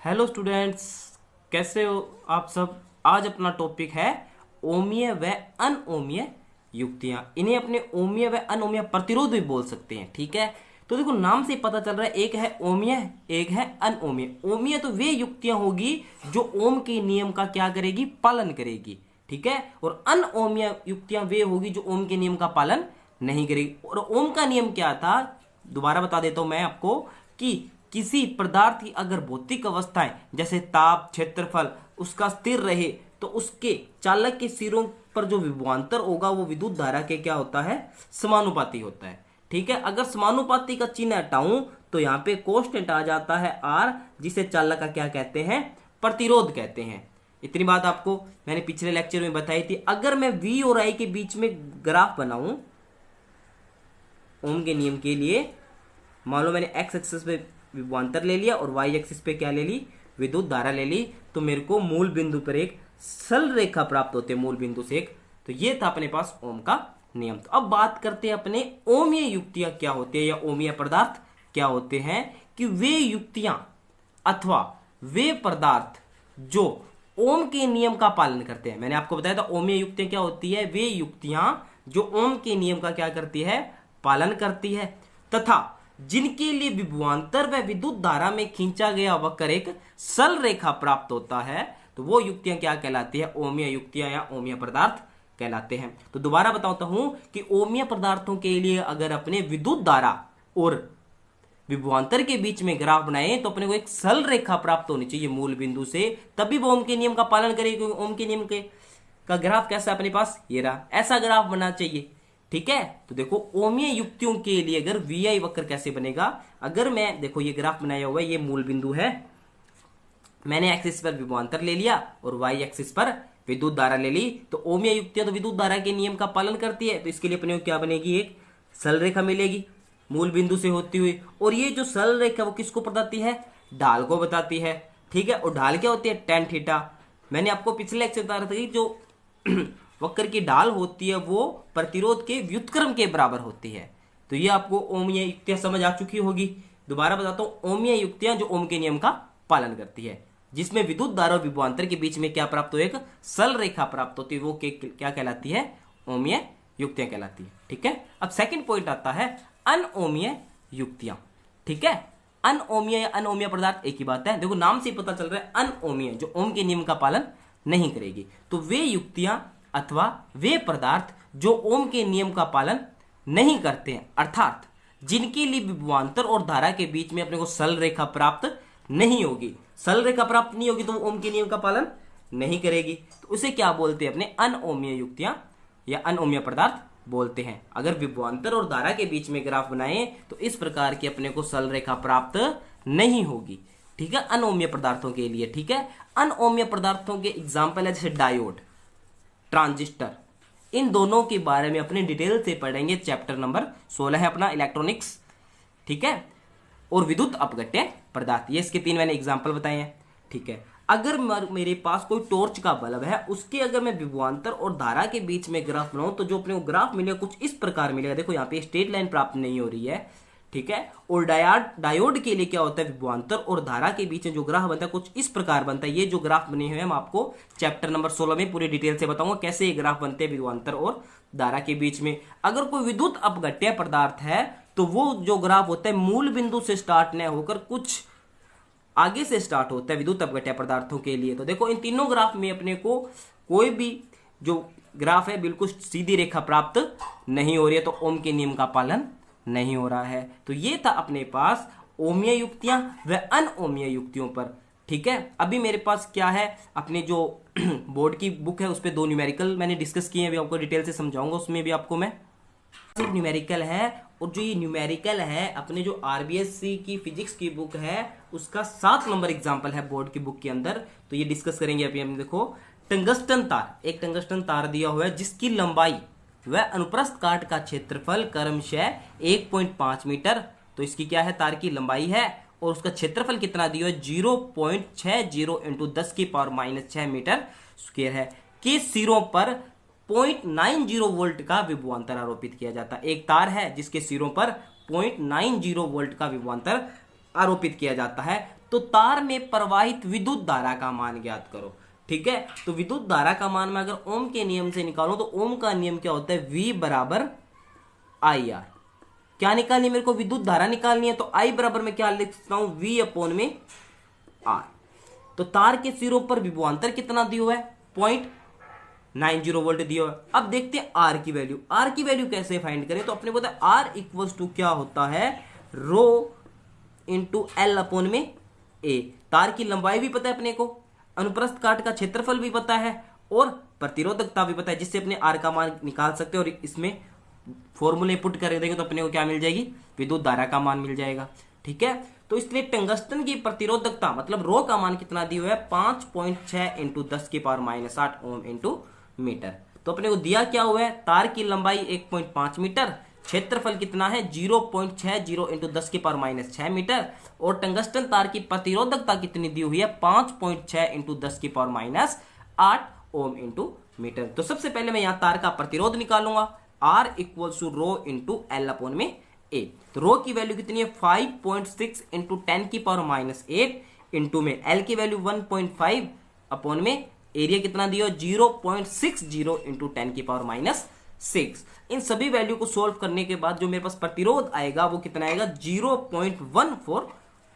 Hello students, कैसे हो आप सब। आज अपना टॉपिक है ओमीय व अनओमीय युक्तियां। इन्हें अपने ओमीय व अनओमीय प्रतिरोध भी बोल सकते हैं। ठीक है, तो देखो नाम से पता चल रहा है, एक है ओमीय, एक है अनओमीय। ओमीय तो वे युक्तियां होगी जो ओम के नियम का क्या करेगी, पालन करेगी। ठीक है, और अनओमीय युक्तियां वे होगी जो ओम के नियम का पालन नहीं करेगी। और ओम का नियम क्या था, दोबारा बता देता हूं मैं आपको, कि किसी पदार्थ की अगर भौतिक अवस्थाएं जैसे ताप, क्षेत्रफल उसका स्थिर रहे तो उसके चालक के सिरों पर जो विभवांतर होगा वो विद्युत धारा के क्या होता है, समानुपाती होता है। ठीक है, अगर समानुपाती का चिन्ह हटाऊं तो यहां पे कांस्टेंट आ जाता है आर, जिसे चालक का क्या कहते हैं, प्रतिरोध कहते हैं। इतनी बात आपको मैंने पिछले लेक्चर में बताई थी। अगर मैं वी और आई के बीच में ग्राफ बनाऊं ओम के नियम के लिए, मान लो मैंने एक्स एक्सिस पे विभवांतर ले लिया और वाई एक्सिस पे क्या ले ली, विद्युत धारा ले ली, तो मेरे को मूल बिंदु पर एक सरल रेखा प्राप्त होती है, मूल बिंदु से एक। तो ये था अपने पास ओम का नियम। तो अब बात करते हैं अपने ओमीय युक्तियां क्या होती है या ओमीय पदार्थ क्या होते हैं। कि वे युक्तियां अथवा वे पदार्थ जो ओम के नियम का पालन करते हैं। मैंने आपको बताया था ओमीय युक्तियां क्या होती है, वे युक्तियां जो ओम के नियम का क्या करती है, पालन करती है, तथा जिनके लिए विभवांतर व विद्युत धारा में खींचा गया वक्र एक सरल रेखा प्राप्त होता है, तो वो युक्तियां क्या कहलाती है, ओमीय युक्तियां या ओमीय पदार्थ कहलाते हैं। तो दोबारा बताता हूं कि ओमीय पदार्थों के लिए अगर अपने विद्युत धारा और विभवांतर के बीच में ग्राफ बनाए तो अपने को एक सरल रेखा प्राप्त होनी चाहिए मूल बिंदु से, तभी वो ओम के नियम का पालन करेगी। क्योंकि ओम के नियम के का ग्राफ कैसा अपने पास, ये रहा, ऐसा ग्राफ बनना चाहिए। ठीक है, तो देखो ओमीय युक्तियों के लिए अगर वी आई वक्र कैसे बनेगा, अगर मैं देखो ये ग्राफ बनाया हुआ है, ये मूल बिंदु है, मैंने एक्सिस पर विभवांतर ले लिया और वाई एक्सिस पर विद्युत धारा ले ली, तो ओमीय युक्तियां तो विद्युत धारा के नियम का पालन करती है। तो इसके लिए अपने को क्या बनेगी, एक सरल रेखा मिलेगी मूल बिंदु से होती हुई। और ये जो सरल रेखा वो किसको बताती है, ढाल को बताती है। ठीक है, और ढाल क्या होती है, टेन थीटा। मैंने आपको पिछले लेक्चर बता रहा था कि जो वक्र की ढाल होती है वो प्रतिरोध के व्युत्क्रम के बराबर होती है। तो ये आपको ओमीय युक्तियां समझ आ चुकी होगी। दोबारा बताता हूं, ओमीय युक्तियां जो ओम के नियम का पालन करती है, जिसमें विद्युत धारा और विभवांतर के बीच में क्या प्राप्त हो, एक सरल रेखा प्राप्त होती है, वो क्या कहलाती है, ओमीय युक्तियां कहलाती है। ठीक है, अब सेकंड पॉइंट आता है अनओमीय युक्तियां। ठीक है, अनओमीय या अनओमीय पदार्थ एक ही बात है। देखो नाम से पता चल रहा है अनओमीय, जो ओम के नियम का पालन नहीं करेगी। तो वे युक्तियां अथवा वे पदार्थ जो ओम के नियम का पालन नहीं करते हैं, अर्थात जिनके लिए विभवांतर और धारा के बीच में अपने को सरल रेखा प्राप्त नहीं होगी। सरल रेखा प्राप्त नहीं होगी तो वो ओम के नियम का पालन नहीं करेगी। तो उसे क्या बोलते हैं, अपने अनओमीय युक्तियां या अनओमीय पदार्थ बोलते हैं। अगर विभवांतर और धारा के बीच में ग्राफ बनाए तो इस प्रकार की अपने को सरल रेखा प्राप्त नहीं होगी। ठीक है, अनओमीय पदार्थों के लिए। ठीक है, अनओमीय पदार्थों के एग्जाम्पल है जैसे डायोड, ट्रांजिस्टर। इन दोनों के बारे में अपने डिटेल से पढ़ेंगे, चैप्टर नंबर 16 है अपना इलेक्ट्रॉनिक्स। ठीक है, और विद्युत अपघट्य पदार्थ, ये इसके 3 मैंने एग्जांपल बताए हैं। ठीक है, अगर मेरे पास कोई टॉर्च का बल्ब है, उसके अगर मैं विभवांतर और धारा के बीच में ग्राफ बनाऊं तो जो अपने को ग्राफ मिलेगा कुछ इस प्रकार मिलेगा। देखो यहाँ पे स्ट्रेट लाइन प्राप्त नहीं हो रही है। ठीक है, और डायोड के लिए क्या होता है, विभवांतर और धारा के बीच में जो ग्राफ बनता है कुछ इस प्रकार बनता है। ये जो ग्राफ बने हुए हैं मैं आपको चैप्टर नंबर 16 में पूरी डिटेल से बताऊंगा कैसे ये ग्राफ बनते हैं विभवांतर और धारा के बीच में। अगर कोई विद्युत अपघट्य पदार्थ है तो वो जो ग्राफ होता है मूल बिंदु से स्टार्ट न होकर कुछ आगे से स्टार्ट होता है विद्युत अपघट्य पदार्थों के लिए। तो देखो इन तीनों ग्राफ में अपने को कोई भी जो ग्राफ है बिल्कुल सीधी रेखा प्राप्त नहीं हो रही है, तो ओम के नियम का पालन नहीं हो रहा है। तो ये था अपने पास ओमीय युक्तियां व अनओमीय युक्तियों पर। ठीक है, अभी मेरे पास क्या है, अपने जो बोर्ड की बुक है उस पर 2 न्यूमेरिकल मैंने डिस्कस किए हैं, अभी आपको डिटेल से समझाऊंगा। उसमें भी आपको मैं न्यूमेरिकल है, और जो ये न्यूमेरिकल है अपने जो आरबीएससी की फिजिक्स की बुक है उसका 7 नंबर एग्जाम्पल है बोर्ड की बुक के अंदर। तो ये डिस्कस करेंगे अभी हम। देखो टंगस्टन तार, एक टंगस्टन तार दिया हुआ है जिसकी लंबाई वह अनुप्रस्थ काट का क्षेत्रफल क्रमशः 1.5 मीटर। तो इसकी क्या है, तार की लंबाई है, और उसका क्षेत्रफल कितना दिया है, 0.60 इंटू 10 की पावर -6 मीटर स्क्वायर है। के सिरों पर 0.90 वोल्ट का विभवांतर आरोपित किया जाता है। एक तार है जिसके सिरों पर 0.90 वोल्ट का विभवांतर आरोपित किया जाता है। तो तार में प्रवाहित विद्युत धारा का मान ज्ञात करो। ठीक है, तो विद्युत धारा का मान मैं अगर ओम के नियम से निकालूं तो ओम का नियम क्या होता है, V बराबर आई आर। क्या निकालनी है मेरे को, विद्युत धारा निकालनी है, तो I बराबर में क्या लिख सकता हूं, V अपॉन में R। तो तार के सिरों पर विभवांतर कितना दिया हुआ है, 0.90 वोल्ट दिया हुआ है। अब देखते हैं R की वैल्यू। R की वैल्यू कैसे फाइंड करें, तो अपने पता है R इक्वल्स टू क्या होता है, रो इंटू एल अपॉन में ए। तार की लंबाई भी पता है अपने को, अनुप्रस्थ काट का क्षेत्रफल भी पता है और प्रतिरोधकता भी पता है, जिससे अपने R का मान निकाल सकते हैं। और इसमें फॉर्मूले पुट कर देंगे तो अपने को क्या मिल जाएगी, विद्युत धारा का मान मिल जाएगा। ठीक है, तो इसलिए टंगस्टन की प्रतिरोधकता मतलब रो का मान कितना दिया हुआ है, 5.6 इंटू 10 की पावर -8 ओम इंटू मीटर। तो अपने को दिया क्या हुआ है, तार की लंबाई 1.5 मीटर, क्षेत्रफल कितना है 0.60 इंटू 10 की पावर -6 मीटर, और टंगस्टन तार की प्रतिरोधकता कितनी दी हुई है, 5.6 इंटू 10 की पावर -8 ओम इंटू मीटर। तो सबसे पहले मैं यहाँ तार का प्रतिरोध निकालूंगा, R equals to rho into L upon में ए। तो रो की वैल्यू कितनी है, 5.6 इंटू 10 की पावर -8 इंटू में एल की वैल्यू 1.5 अपॉन में एरिया कितना दिया, 0.60 इंटू 10 की पावर -6। इन सभी वैल्यू को सोल्व करने के बाद जो मेरे पास प्रतिरोध आएगा वो कितना आएगा, 0.14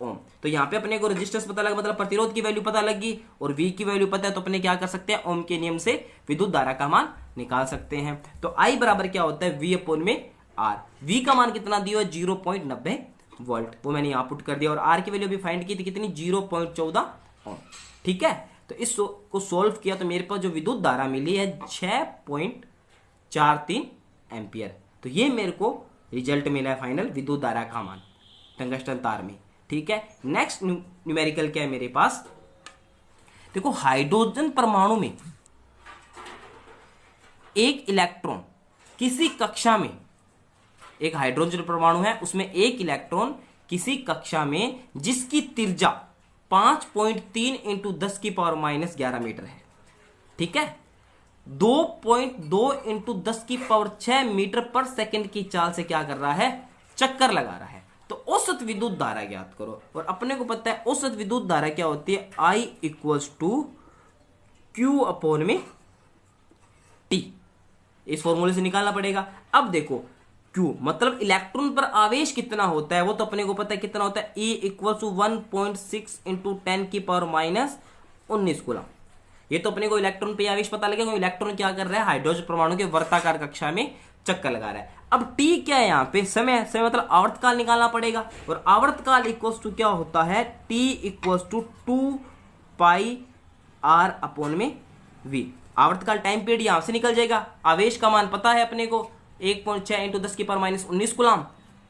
ओम। तो यहाँ पे अपने को रेजिस्टेंस पता लगा, मतलब प्रतिरोध की वैल्यू पता लगी, और V की वैल्यू पता है, तो अपने क्या कर सकते हैं, ओम के नियम से विद्युत धारा का मान निकाल सकते हैं। तो I बराबर क्या होता है, V अपॉन में R। V का मान कितना दिया है, 0.90 वोल्ट, वो मैंने यहाँ पुट कर दिया। और R की वैल्यू भी फाइंड की थी कितनी, 0.14 ओम। ठीक है, तो इस को सोल्व किया तो मेरे पास जो विद्युत धारा मिली है 6.43 एम्पियर। तो ये मेरे को रिजल्ट मिला है फाइनल, विद्युत धारा का मान टंगस्टन तार में। ठीक है, नेक्स्ट न्यूमेरिकल क्या है मेरे पास, देखो हाइड्रोजन परमाणु में एक इलेक्ट्रॉन किसी कक्षा में, एक हाइड्रोजन परमाणु है उसमें एक इलेक्ट्रॉन किसी कक्षा में जिसकी त्रिज्या 5.3 इंटू 10 की पावर -11 मीटर है। ठीक है, 2.2 इंटू 10 की पावर 6 मीटर पर सेकंड की चाल से क्या कर रहा है, चक्कर लगा रहा है। तो औसत विद्युत धारा ज्ञात करो, और अपने को पता है औसत विद्युत धारा क्या होती है, I equals to Q upon में T। इस फॉर्मूले से निकालना पड़ेगा। अब देखो Q मतलब इलेक्ट्रॉन पर आवेश कितना होता है, वो तो अपने को पता है कितना होता है, E इक्वल्स टू 1.6 इंटू 10 की पावर -19 कूलम। ये तो अपने को इलेक्ट्रॉन पे आवेश पता लगेगा, इलेक्ट्रॉन क्या कर रहा है, हाइड्रोजन परमाणु के वर्ताकार कक्षा में चक्कर लगा रहा है। अब T क्या है यहाँ पे, समय मतलब आवर्तकाल निकालना पड़ेगा, और आवर्तकाल इक्वल्स टू क्या होता है, T equals to 2πr upon में V। आवर्तकाल टाइम पीरियड यहां से निकल जाएगा। आवेश का मान पता है अपने को 1.6 इंटू 10 की पावर -19 कूलम,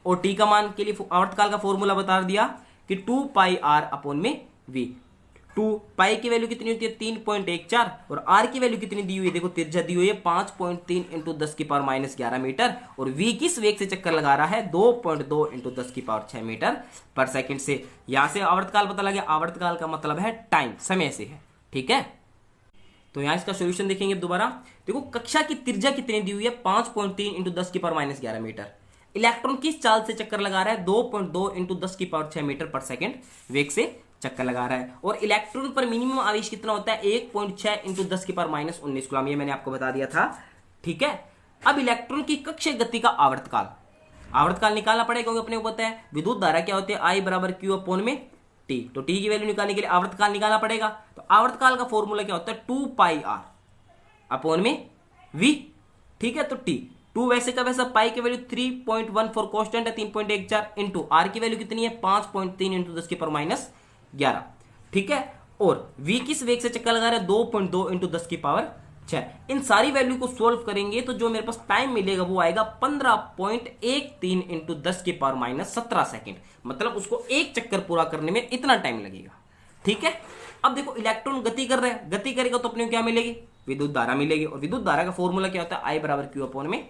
और T का मान के लिए आवर्तकाल का फॉर्मूला बता दिया कि 2πr अपॉन में V। 2 पाई की वैल्यू कितनी होती है, 3.14, और R की वैल्यू कितनी दी हुई है, देखो त्रिज्या दी हुई है 5.3 इंटू 10 की पावर -11 मीटर, और V किस वेग से चक्कर लगा रहा है, 2.2 इंटू 10 की पावर 6 मीटर पर सेकंड से। यहां से आवर्तकाल पता लगे, आवर्तकाल का मतलब है टाइम, समय से है। ठीक है, तो यहां इसका सॉल्यूशन देखेंगे दोबारा। देखो कक्षा की त्रिज्या कितनी दी हुई है, 5.3 इंटू 10 की पावर -11 मीटर। इलेक्ट्रॉन किस चाल से चक्कर लगा रहा है, 2.2 इंटू 10 की पावर 6 मीटर पर सेकंड वेग से चक्कर लगा रहा है। और इलेक्ट्रॉन पर मिनिमम आवेश कितना होता है, 1.6 इंटू 10 की पावर -19 कूलम, ये मैंने आपको बता दिया था। ठीक है, अब इलेक्ट्रॉन की कक्षीय गति का आवर्तकाल निकालना पड़ेगा, क्योंकि अपने को पता है विद्युत धारा क्या होती है, I बराबर Q अपॉन में T। तो T की वैल्यू निकालने के लिए आवर्तकाल निकालना पड़ेगा। तो आवर्तकाल का फॉर्मूला क्या होता है, 2πr अपॉन में V। ठीक है, तो T 2 वैसे का वैसा, पाई की वैल्यू 3.14 कांस्टेंट है, 3.14 इंटू R की वैल्यू कितनी है, 5.3 इंटू 10 की पावर -11। ठीक है, और V किस वेग से चक्कर लगा रहा है, 2.2 इंटू 10 की पावर 6। इन सारी वैल्यू को सोल्व करेंगे तो जो मेरे पास टाइम मिलेगा वो आएगा 15.13 इंटू 10 की पावर -17 सेकंड। मतलब उसको एक चक्कर पूरा करने में इतना टाइम लगेगा। ठीक है, अब देखो इलेक्ट्रॉन गति कर रहे हैं, गति करेगा तो अपने को क्या मिलेगी, विद्युत धारा मिलेगी, और विद्युत धारा का फॉर्मूला क्या होता है, I बराबर Q अपॉन में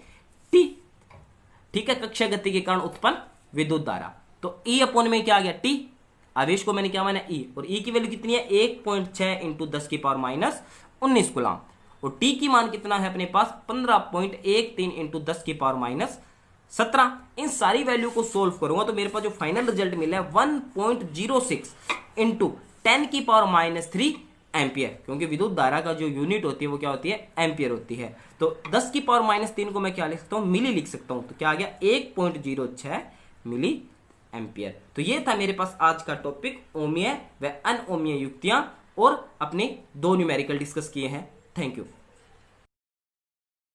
T। ठीक है, कक्षीय गति के कारण उत्पन्न विद्युत धारा, तो E अपॉन में क्या आ गया, T। आवेश को मैंने क्या माना, E, और E की वैल्यू कितनी है, 1.6 इंटू 10 की पावर -19 कूलम, और T की मान कितना है अपने पास, 15.13 इंटू 10 की पावर 17। इन सारी वैल्यू को सोल्व करूंगा तो मेरे पास जो फाइनल रिजल्ट मिला है 1.06 इंटू 10⁻³ एम्पियर, क्योंकि विद्युत धारा का जो यूनिट होती है वो क्या होती है, एम्पियर होती है। तो 10⁻³ को मैं क्या लिख सकता हूं, मिली लिख सकता हूं। तो क्या आ गया, 1.06 मिली एम्पियर। तो ये था मेरे पास आज का टॉपिक, ओमीय व अनओमीय युक्तियां, और अपने 2 न्यूमेरिकल डिस्कस किए हैं। Thank you.